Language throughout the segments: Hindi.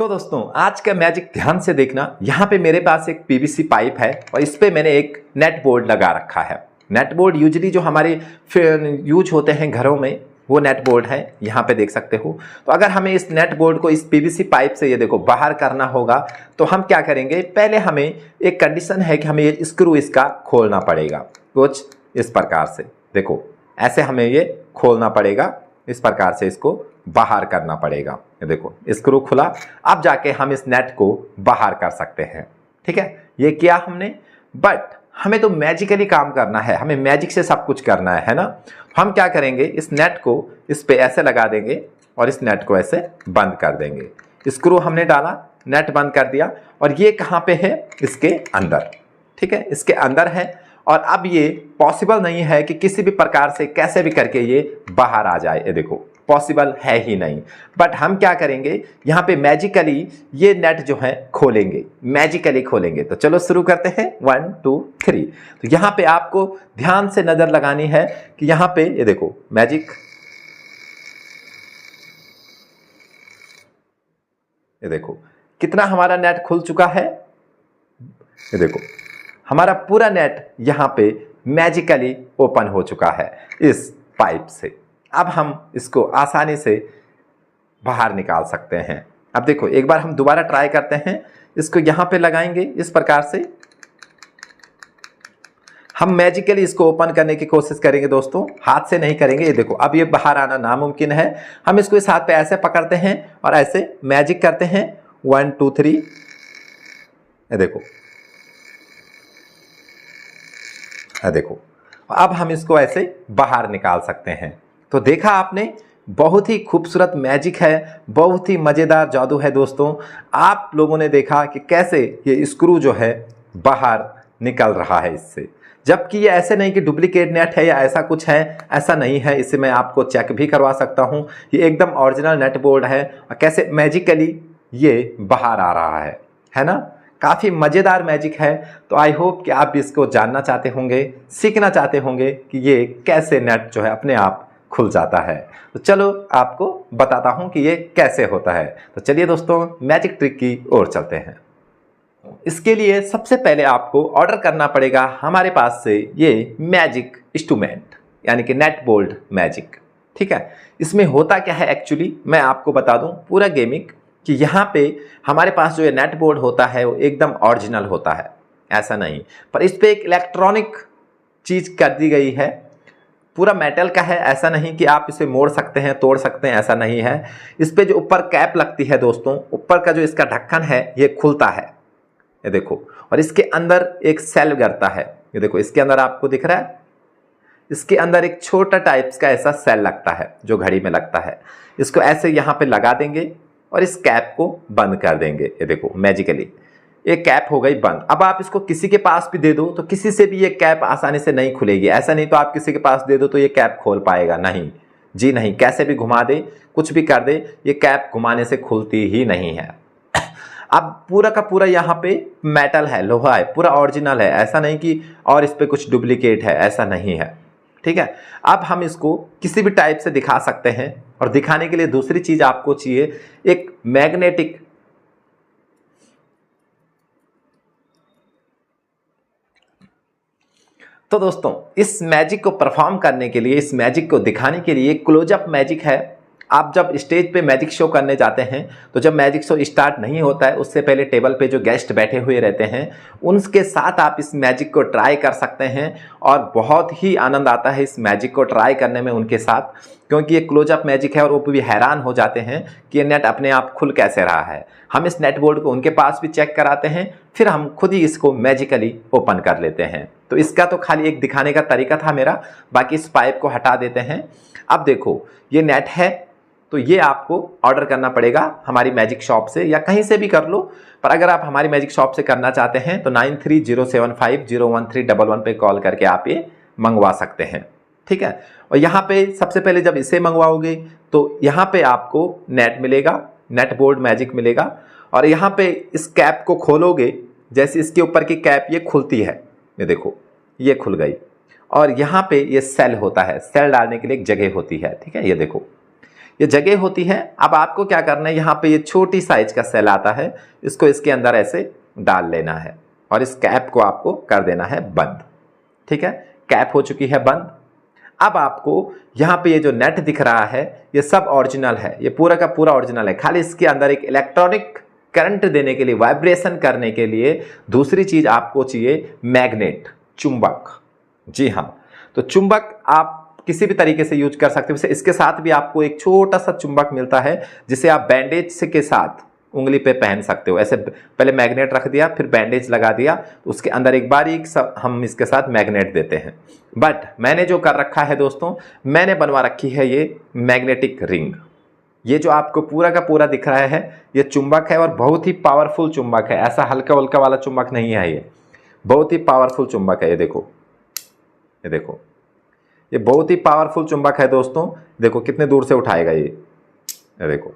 तो दोस्तों आज का मैजिक ध्यान से देखना। यहाँ पे मेरे पास एक पीवीसी पाइप है और इस पे मैंने एक नेट बोर्ड लगा रखा है। नेट बोर्ड यूजली जो हमारे यूज होते हैं घरों में वो नेट बोर्ड है, यहाँ पे देख सकते हो। तो अगर हमें इस नेट बोर्ड को इस पीवीसी पाइप से ये देखो बाहर करना होगा तो हम क्या करेंगे, पहले हमें एक कंडीशन है कि हमें ये स्क्रू इसका खोलना पड़ेगा कुछ इस प्रकार से। देखो ऐसे हमें ये खोलना पड़ेगा, इस प्रकार से इसको बाहर करना पड़ेगा। ये देखो स्क्रू खुला, अब जाके हम इस नेट को बाहर कर सकते हैं। ठीक है, ये किया हमने, बट हमें तो मैजिकली काम करना है, हमें मैजिक से सब कुछ करना है ना। हम क्या करेंगे, इस नेट को इस पे ऐसे लगा देंगे और इस नेट को ऐसे बंद कर देंगे। स्क्रू हमने डाला, नेट बंद कर दिया और ये कहाँ पे है, इसके अंदर। ठीक है, इसके अंदर है और अब ये पॉसिबल नहीं है कि किसी भी प्रकार से कैसे भी करके ये बाहर आ जाए। ये देखो पॉसिबल है ही नहीं, बट हम क्या करेंगे, यहाँ पे मैजिकली ये नेट जो है खोलेंगे, मैजिकली खोलेंगे। तो चलो शुरू करते हैं, 1 2 3। तो यहाँ पे आपको ध्यान से नजर लगानी है कि यहाँ पे ये देखो मैजिक, ये देखो कितना हमारा नेट खुल चुका है। ये देखो हमारा पूरा नेट यहाँ पे मैजिकली ओपन हो चुका है इस पाइप से। अब हम इसको आसानी से बाहर निकाल सकते हैं। अब देखो एक बार हम दोबारा ट्राई करते हैं, इसको यहाँ पे लगाएंगे इस प्रकार से। हम मैजिकली इसको ओपन करने की कोशिश करेंगे दोस्तों, हाथ से नहीं करेंगे। ये देखो अब ये बाहर आना नामुमकिन है। हम इसको इस हाथ पे ऐसे पकड़ते हैं और ऐसे मैजिक करते हैं, 1 2 3। ये देखो अब हम इसको ऐसे बाहर निकाल सकते हैं। तो देखा आपने, बहुत ही खूबसूरत मैजिक है, बहुत ही मज़ेदार जादू है दोस्तों। आप लोगों ने देखा कि कैसे ये स्क्रू जो है बाहर निकल रहा है इससे, जबकि ये ऐसे नहीं कि डुप्लीकेट नेट है या ऐसा कुछ है, ऐसा नहीं है। इसे मैं आपको चेक भी करवा सकता हूँ, ये एकदम ओरिजिनल नेट बोर्ड है और कैसे मैजिकली ये बाहर आ रहा है ना। काफ़ी मज़ेदार मैजिक है। तो आई होप कि आप इसको जानना चाहते होंगे, सीखना चाहते होंगे कि ये कैसे नेट जो है अपने आप खुल जाता है। तो चलो आपको बताता हूं कि ये कैसे होता है। तो चलिए दोस्तों मैजिक ट्रिक की ओर चलते हैं। इसके लिए सबसे पहले आपको ऑर्डर करना पड़ेगा हमारे पास से ये मैजिक इंस्ट्रूमेंट, यानी कि नेट बोर्ड मैजिक। ठीक है, इसमें होता क्या है एक्चुअली मैं आपको बता दूं पूरा गेमिक, कि यहाँ पे हमारे पास जो ये नेट बोर्ड होता है वो एकदम ओरिजिनल होता है, ऐसा नहीं, पर इस पे एक इलेक्ट्रॉनिक चीज़ कर दी गई है, पूरा मेटल का है। ऐसा नहीं कि आप इसे मोड़ सकते हैं, तोड़ सकते हैं, ऐसा नहीं है। इस पे जो ऊपर कैप लगती है दोस्तों, ऊपर का जो इसका ढक्कन है ये खुलता है, ये देखो, और इसके अंदर एक सेल गिरता है। ये देखो इसके अंदर आपको दिख रहा है, इसके अंदर एक छोटा टाइप्स का ऐसा सेल लगता है जो घड़ी में लगता है। इसको ऐसे यहाँ पे लगा देंगे और इस कैप को बंद कर देंगे। ये देखो मैजिकली ये कैप हो गई बंद। अब आप इसको किसी के पास भी दे दो तो किसी से भी ये कैप आसानी से नहीं खुलेगी। ऐसा नहीं तो आप किसी के पास दे दो तो ये कैप खोल पाएगा, नहीं जी नहीं, कैसे भी घुमा दे, कुछ भी कर दे, ये कैप घुमाने से खुलती ही नहीं है। अब पूरा का पूरा यहाँ पे मेटल है, लोहा है, पूरा ओरिजिनल है, ऐसा नहीं कि और इस पे कुछ डुप्लीकेट है, ऐसा नहीं है। ठीक है, अब हम इसको किसी भी टाइप से दिखा सकते हैं और दिखाने के लिए दूसरी चीज आपको चाहिए, एक मैग्नेटिक। तो दोस्तों इस मैजिक को परफॉर्म करने के लिए, इस मैजिक को दिखाने के लिए क्लोजअप मैजिक है। आप जब स्टेज पे मैजिक शो करने जाते हैं तो जब मैजिक शो स्टार्ट नहीं होता है उससे पहले टेबल पे जो गेस्ट बैठे हुए रहते हैं उनके साथ आप इस मैजिक को ट्राई कर सकते हैं और बहुत ही आनंद आता है इस मैजिक को ट्राई करने में उनके साथ, क्योंकि ये क्लोजअप मैजिक है और वो भी हैरान हो जाते हैं कि ये नेट अपने आप खुल कैसे रहा है। हम इस नेट बोर्ड को उनके पास भी चेक कराते हैं, फिर हम खुद ही इसको मैजिकली ओपन कर लेते हैं। तो इसका तो खाली एक दिखाने का तरीका था मेरा, बाकी इस पाइप को हटा देते हैं। अब देखो ये नेट है, तो ये आपको ऑर्डर करना पड़ेगा हमारी मैजिक शॉप से या कहीं से भी कर लो, पर अगर आप हमारी मैजिक शॉप से करना चाहते हैं तो 9307501311 पे कॉल करके आप ये मंगवा सकते हैं। ठीक है, और यहाँ पे सबसे पहले जब इसे मंगवाओगे तो यहाँ पे आपको नेट मिलेगा, नेट बोर्ड मैजिक मिलेगा, और यहाँ पे इस कैप को खोलोगे, जैसे इसके ऊपर की कैप ये खुलती है, ये देखो ये खुल गई, और यहाँ पे ये सेल होता है, सेल डालने के लिए एक जगह होती है। ठीक है, ये देखो ये जगह होती है। अब आपको क्या करना है, यहाँ पे ये छोटी साइज का सेल आता है, इसको इसके अंदर ऐसे डाल लेना है और इस कैप को आपको कर देना है बंद। ठीक है, कैप हो चुकी है बंद। अब आपको यहाँ पे ये जो नेट दिख रहा है ये सब ओरिजिनल है, ये पूरा का पूरा ओरिजिनल है। खाली इसके अंदर एक इलेक्ट्रॉनिक करंट देने के लिए, वाइब्रेशन करने के लिए दूसरी चीज आपको चाहिए, मैग्नेट, चुंबक। जी हाँ, तो चुंबक आप किसी भी तरीके से यूज कर सकते हो। इसके साथ भी आपको एक छोटा सा चुंबक मिलता है जिसे आप बैंडेज से के साथ उंगली पे पहन सकते हो। ऐसे पहले मैग्नेट रख दिया, फिर बैंडेज लगा दिया, तो उसके अंदर एक बारीक सा हम इसके साथ मैग्नेट देते हैं। बट मैंने जो कर रखा है दोस्तों, मैंने बनवा रखी है ये मैग्नेटिक रिंग। ये जो आपको पूरा का पूरा दिख रहा है ये चुंबक है और बहुत ही पावरफुल चुंबक है। ऐसा हल्का हल्का वाला चुंबक नहीं है, ये बहुत ही पावरफुल चुंबक है। ये देखो, ये देखो, ये बहुत ही पावरफुल चुंबक है दोस्तों। देखो कितने दूर से उठाएगा ये देखो,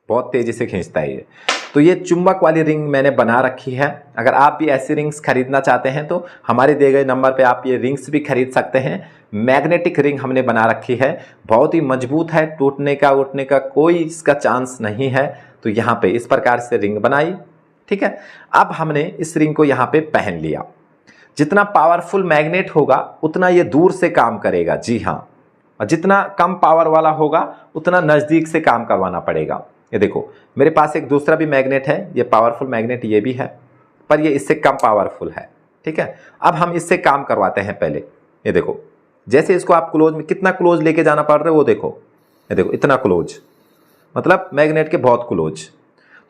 बहुत तेजी से खींचता है ये। तो ये चुंबक वाली रिंग मैंने बना रखी है। अगर आप भी ऐसी रिंग्स खरीदना चाहते हैं तो हमारे दिए गए नंबर पे आप ये रिंग्स भी खरीद सकते हैं। मैग्नेटिक रिंग हमने बना रखी है, बहुत ही मजबूत है, टूटने का उठने का कोई इसका चांस नहीं है। तो यहाँ पे इस प्रकार से रिंग बनाई। ठीक है, अब हमने इस रिंग को यहाँ पे पहन लिया। जितना पावरफुल मैग्नेट होगा उतना ये दूर से काम करेगा। जी हाँ, और जितना कम पावर वाला होगा उतना नज़दीक से काम करवाना पड़ेगा। ये देखो मेरे पास एक दूसरा भी मैग्नेट है, ये पावरफुल मैग्नेट ये भी है, पर ये इससे कम पावरफुल है। ठीक है, अब हम इससे काम करवाते हैं पहले। ये देखो, जैसे इसको आप क्लोज में कितना क्लोज लेके जाना पड़ रहा है वो देखो, ये देखो इतना क्लोज, मतलब मैग्नेट के बहुत क्लोज।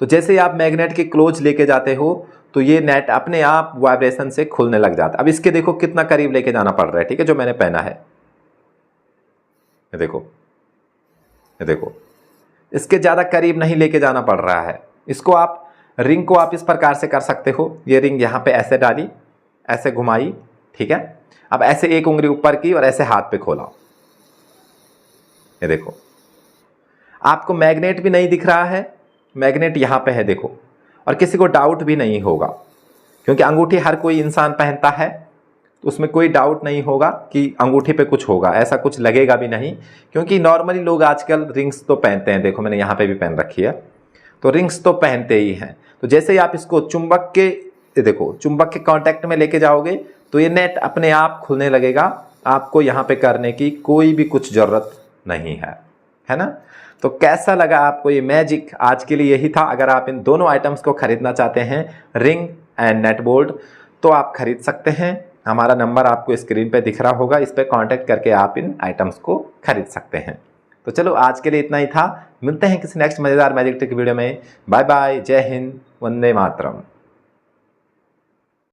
तो जैसे आप मैग्नेट के क्लोज लेके जाते हो तो ये नेट अपने आप वाइब्रेशन से खुलने लग जाता है। अब इसके देखो कितना करीब लेके जाना पड़ रहा है। ठीक है, जो मैंने पहना है, ये देखो, ये देखो, इसके ज़्यादा करीब नहीं लेके जाना पड़ रहा है। इसको आप रिंग को आप इस प्रकार से कर सकते हो। ये रिंग यहाँ पे ऐसे डाली, ऐसे घुमाई। ठीक है, अब ऐसे एक उंगली ऊपर की और ऐसे हाथ पे खोला। ये देखो, आपको मैग्नेट भी नहीं दिख रहा है, मैग्नेट यहाँ पे है देखो, और किसी को डाउट भी नहीं होगा क्योंकि अंगूठी हर कोई इंसान पहनता है, तो उसमें कोई डाउट नहीं होगा कि अंगूठी पे कुछ होगा, ऐसा कुछ लगेगा भी नहीं। क्योंकि नॉर्मली लोग आजकल रिंग्स तो पहनते हैं, देखो मैंने यहाँ पे भी पहन रखी है, तो रिंग्स तो पहनते ही हैं। तो जैसे ही आप इसको चुंबक के, देखो चुंबक के कांटेक्ट में लेके जाओगे तो ये नेट अपने आप खुलने लगेगा। आपको यहाँ पे करने की कोई भी कुछ ज़रूरत नहीं है ना। तो कैसा लगा आपको ये मैजिक? आज के लिए यही था। अगर आप इन दोनों आइटम्स को खरीदना चाहते हैं, रिंग एंड नेट बोल्ट, तो आप खरीद सकते हैं। हमारा नंबर आपको स्क्रीन पे दिख रहा होगा, इस पर कांटेक्ट करके आप इन आइटम्स को खरीद सकते हैं। तो चलो आज के लिए इतना ही था, मिलते हैं किसी नेक्स्ट मज़ेदार मैजिक ट्रिक वीडियो में। बाय बाय, जय हिंद, वंदे मातरम।